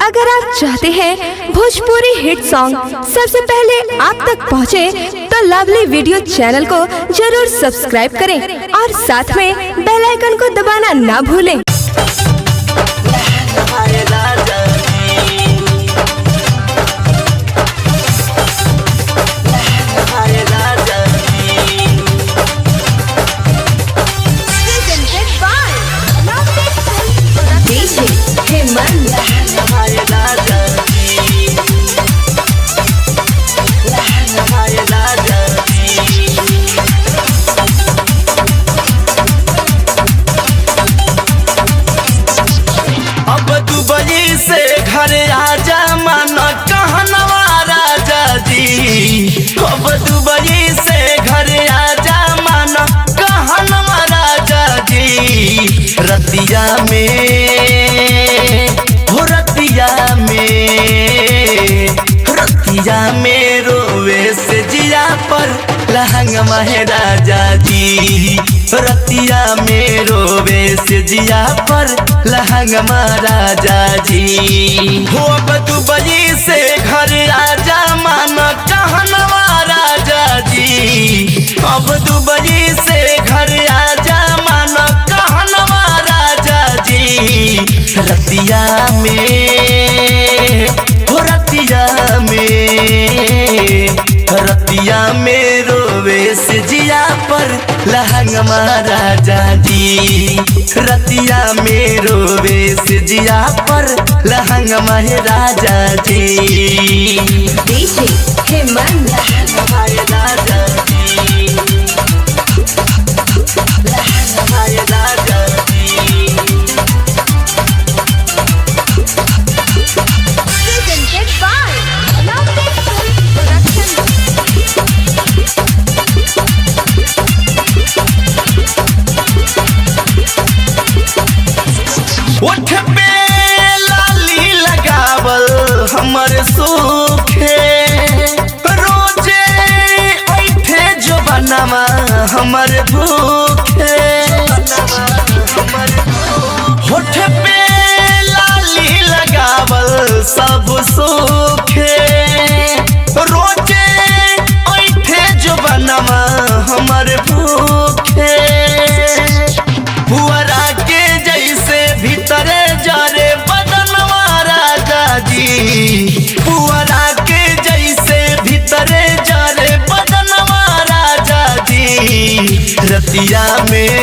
अगर आप चाहते हैं भोजपुरी हिट सॉन्ग सबसे पहले आप तक पहुंचे, तो लवली वीडियो चैनल को जरूर सब्सक्राइब करें और साथ में बेल आइकन को दबाना ना भूलें। रतिया में रोवे से जिया पर लहंगा माहे राजा जी। रतिया में रोवे से जिया पर लहंगा महाराजा जी। हो अब दुबई से घर आजा माना कहनवा राजा जी। अब दुबई से घर आजा माना कहनवा राजा जी। रतिया में रतिया में रोवे से जिया पर लहंगा महाराजा जी। रतिया में रोवे से जिया पर लहंगा महाराजा जी। डीजे हेमंत महाराजा जी, लहंगा महाराजा जी। उठ पे लाली लगावल हमर सूखे, रोजे ऐठे जो बनवा हमर भूखे। उठ पे लाली लगावल सब सूखे, रोजे ऐठे जो बनवा हमर भूखे। पुअरा के जैसे भीतरे जारे बदनवा राजा जी। पुअरा के जैसे भीतरे जारे बदनवा राजा जी। रतिया में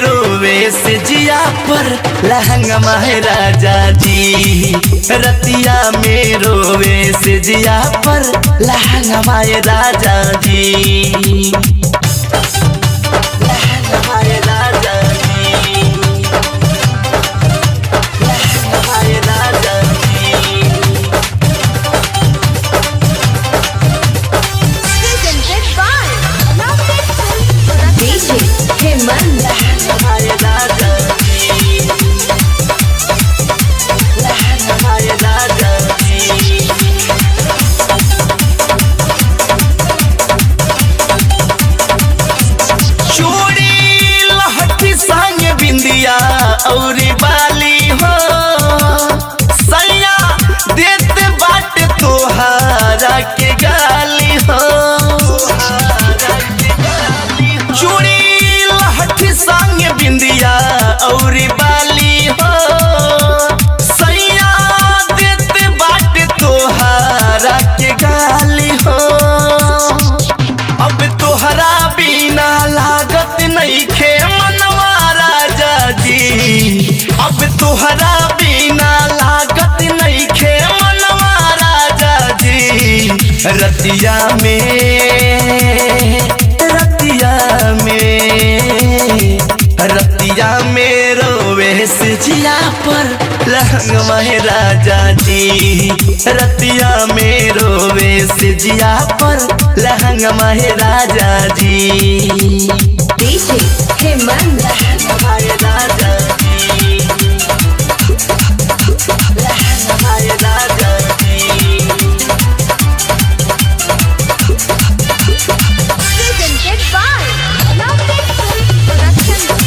रोवे से जिया पर लहंगा महाराजा जी। रतिया में रोवे से जिया पर लहंगा महाराजा जी। लहंगा महाराजा जी, लहंगा महाराजा जी। डीजे हेमंत महाराजा जी, लहंगा महाराजा जी। चूड़ी लहठी संग बिंदिया और बाली हो, सैया देते बाट तोहारा के गाली हो। चूड़ी लहठी संग बिंदिया और बाली हो, सैया देते बाट तोहारा के गाली हो। अब तोहरा बिना लागत नहीं खे मनवा राजा जी। अब तोहरा बिना लागत नहीं खे मनवा राजा जी। रतिया में रोवे से जिया पर लहंगा महाराजा जी। रतिया में रोवे से जिया पर लहंगा महाराजा जी। डीजे हेमंत महाराजा जी, लहंगा महाराजा जी। presented by Lovely Film Production।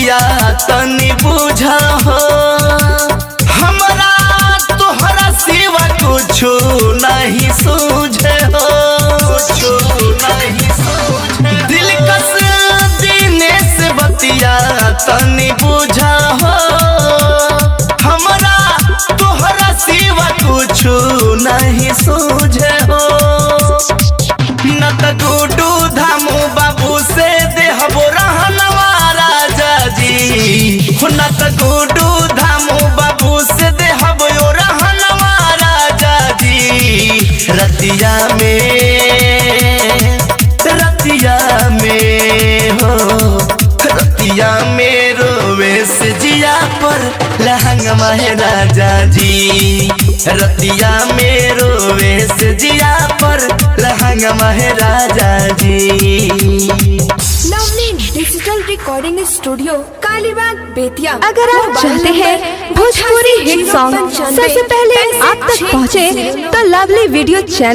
बतिया तनी बुझा हो, हमरा तोहरा सिवा कुछो नहीं सूझे हो, कुछो नहीं सूझे। दिलकश दिनेश बतिया तनी बुझा हो, हमरा तोहरा सिवा कुछो नहीं सूझे हो। न त गुडू धामू बाबू से देहबो रहनवा राजा जी, न त गुडू धामू बाबू से देहबो रहनवा राजा जी। रतिया में हो, रतिया में रोवे से जिया पर लहंगवा है राजा जी। रतिया में रोवे से जिया पर लहंगवा है राजा जी। Lovely digital recording studio Kalibagh Bettiah. अगर आप चाहते हैं भोजपुरी हिट सॉन्ग सबसे पहले आप तक पहुंचे तो लवली वीडियो चैनल